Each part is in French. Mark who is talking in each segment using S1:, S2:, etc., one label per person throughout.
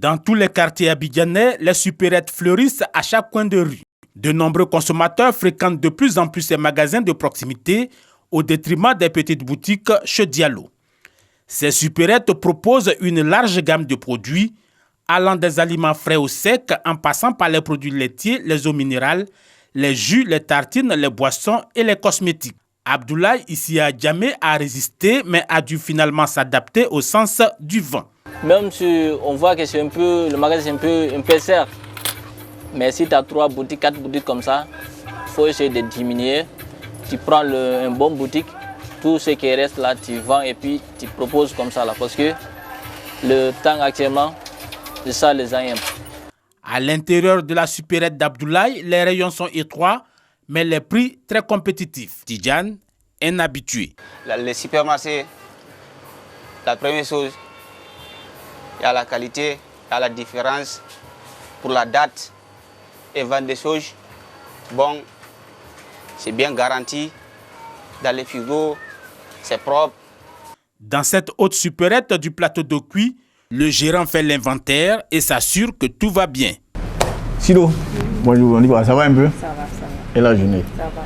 S1: Dans tous les quartiers abidjanais, les supérettes fleurissent à chaque coin de rue. De nombreux consommateurs fréquentent de plus en plus ces magasins de proximité au détriment des petites boutiques chez Diallo. Ces supérettes proposent une large gamme de produits allant des aliments frais au sec en passant par les produits laitiers, les eaux minérales, les jus, les tartines, les boissons et les cosmétiques. Abdoulaye Isia Djamé a résisté mais a dû finalement s'adapter au sens du vent.
S2: Même si on voit que c'est le magasin est un peu serre, mais si tu as 3 boutiques, 4 boutiques comme ça, il faut essayer de diminuer. Tu prends un bon boutique, tout ce qui reste là, tu vends et puis tu proposes comme ça là. Parce que le temps actuellement, c'est ça les gens aiment.
S1: À l'intérieur de la supérette d'Abdoulaye, les rayons sont étroits, mais les prix très compétitifs. Tidjane, un habitué.
S3: Les supermarchés, la première chose, il y a la qualité, il y a la différence pour la date et vendre des choses. Bon, c'est bien garanti. Dans les frigos, c'est propre.
S1: Dans cette haute supérette du plateau de Cuy, le gérant fait l'inventaire et s'assure que tout va bien.
S4: Silo, bonjour, ça va un peu?
S5: Ça va.
S4: Et la journée?
S5: Ça va.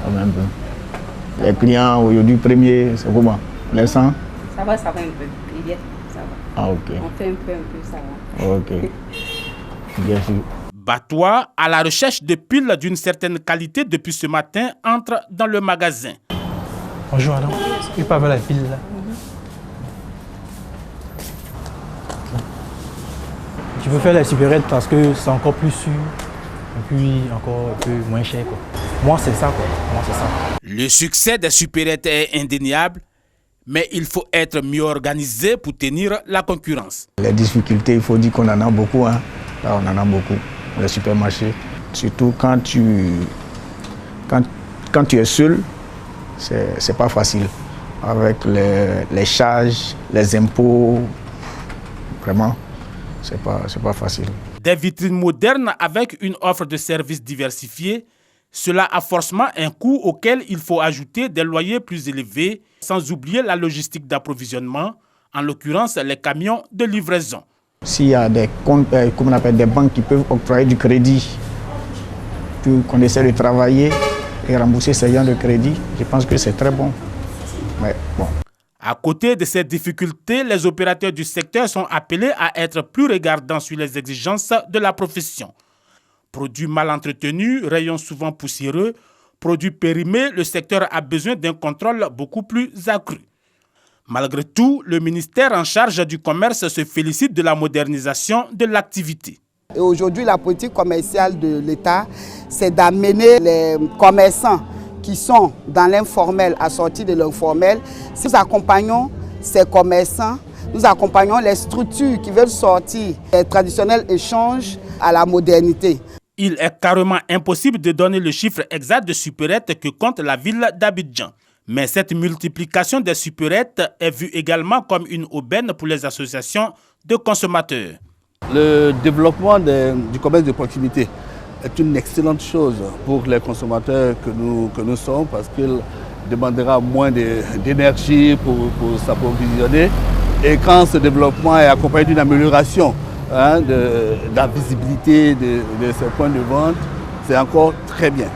S4: Ça va un peu. Les clients aujourd'hui premiers, c'est comment? Les 100?
S5: Ça va un peu. Ils viennent, ça va.
S4: Ah, ok.
S5: On fait un peu, ça va.
S4: Ok. Bien sûr.
S1: Batois, à la recherche de piles d'une certaine qualité depuis ce matin, entre dans le magasin.
S6: Bonjour madame, il peut avoir la pile là. Je veux faire la supérette parce que c'est encore plus sûr et puis encore un peu moins cher quoi. Moi c'est ça quoi, moi c'est ça.
S1: Le succès des supérettes est indéniable, mais il faut être mieux organisé pour tenir la concurrence.
S4: Les difficultés, il faut dire qu'on en a beaucoup. Hein. Là, on en a beaucoup, les supermarchés. Surtout quand tu es seul, c'est pas facile. Avec les charges, les impôts, vraiment, c'est pas facile.
S1: Des vitrines modernes avec une offre de services diversifiée, cela a forcément un coût auquel il faut ajouter des loyers plus élevés, sans oublier la logistique d'approvisionnement, en l'occurrence les camions de livraison.
S4: S'il y a des comptes, comme on appelle, des banques qui peuvent octroyer du crédit, puis qu'on essaie de travailler et rembourser ces gens de crédit, je pense que c'est très bon. Mais bon.
S1: À côté de ces difficultés, les opérateurs du secteur sont appelés à être plus regardants sur les exigences de la profession. Produits mal entretenus, rayons souvent poussiéreux, produits périmés, le secteur a besoin d'un contrôle beaucoup plus accru. Malgré tout, le ministère en charge du commerce se félicite de la modernisation de l'activité.
S7: Et aujourd'hui, la politique commerciale de l'État, c'est d'amener les commerçants qui sont dans l'informel à sortir de l'informel. Nous accompagnons ces commerçants, nous accompagnons les structures qui veulent sortir des traditionnels échanges à la modernité.
S1: Il est carrément impossible de donner le chiffre exact de supérettes que compte la ville d'Abidjan. Mais cette multiplication des supérettes est vue également comme une aubaine pour les associations de consommateurs.
S8: Le développement du commerce de proximité est une excellente chose pour les consommateurs que nous sommes parce qu'il demandera moins d'énergie pour s'approvisionner. Et quand ce développement est accompagné d'une amélioration de la visibilité de ces points de vente, c'est encore très bien.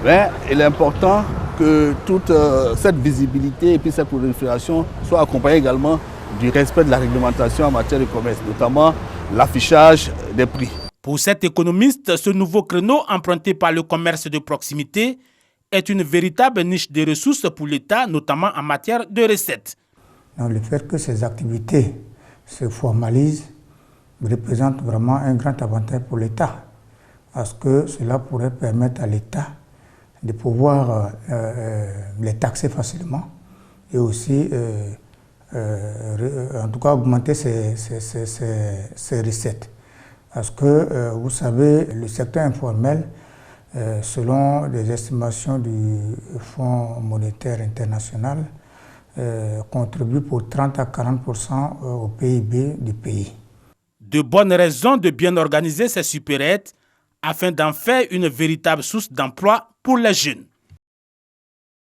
S8: Mais il est important que toute cette visibilité et puis cette prolifération soit accompagnée également du respect de la réglementation en matière de commerce, notamment l'affichage des prix.
S1: Pour cet économiste, ce nouveau créneau emprunté par le commerce de proximité est une véritable niche de ressources pour l'État, notamment en matière de recettes.
S9: Donc, le fait que ces activités se formalisent représente vraiment un grand avantage pour l'État, parce que cela pourrait permettre à l'État de pouvoir les taxer facilement et aussi, en tout cas, augmenter ses recettes. Parce que, vous savez, le secteur informel, selon les estimations du Fonds monétaire international, contribue pour 30 à 40% au PIB du pays.
S1: De bonnes raisons de bien organiser ces supérettes afin d'en faire une véritable source d'emploi pour les jeunes.